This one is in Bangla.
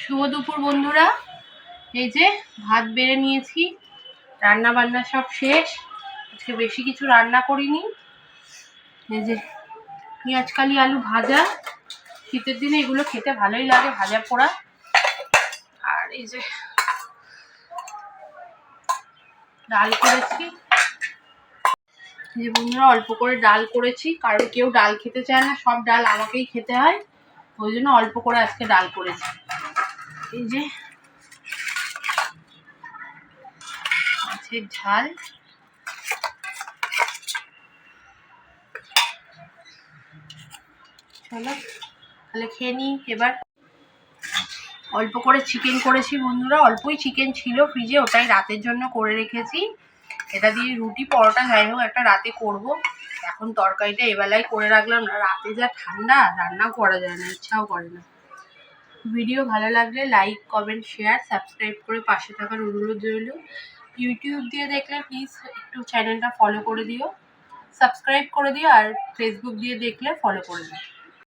শুভ দুপুর বন্ধুরা। এই যে ভাত বেড়ে নিয়েছি, রান্না বান্না সব শেষ। আজকে বেশি কিছু রান্না করিনি। এই যে পেঁয়াজ কালি আলু ভাজা, শীতের দিনে এগুলো খেতে ভালোই লাগে, ভাজা পোড়া। আর এই যে ডাল করেছি। যে বন্ধুরা অল্প করে ডাল করেছি, কারণ কেউ ডাল খেতে চায় না, সব ডাল আমাকেই খেতে হয়, ওই জন্য অল্প করে আজকে ডাল করেছি। এই যে মাছের ঝাল, চলো তাহলে খেয়ে নিই এবার। অল্প করে চিকেন করেছি বন্ধুরা, অল্পই চিকেন ছিল ফ্রিজে, ওটাই রাতের জন্য করে রেখেছি। এটা দিয়ে রুটি পরোটা যাই হোক একটা রাতে করব। এখন তরকারিটা এবেলায় করে রাখলাম, রাতে যা ঠান্ডা রান্নাও করা যায় না, ইচ্ছাও করে না। ভিডিও ভালো লাগলে লাইক কমেন্ট শেয়ার সাবস্ক্রাইব করে পাশে থাকার অনুরোধ রইল। ইউটিউব দিয়ে দেখলে প্লিজ একটু চ্যানেলটা ফলো করে দিও, সাবস্ক্রাইব করে দিও, আর ফেসবুক দিয়ে দেখলে ফলো করে দিও।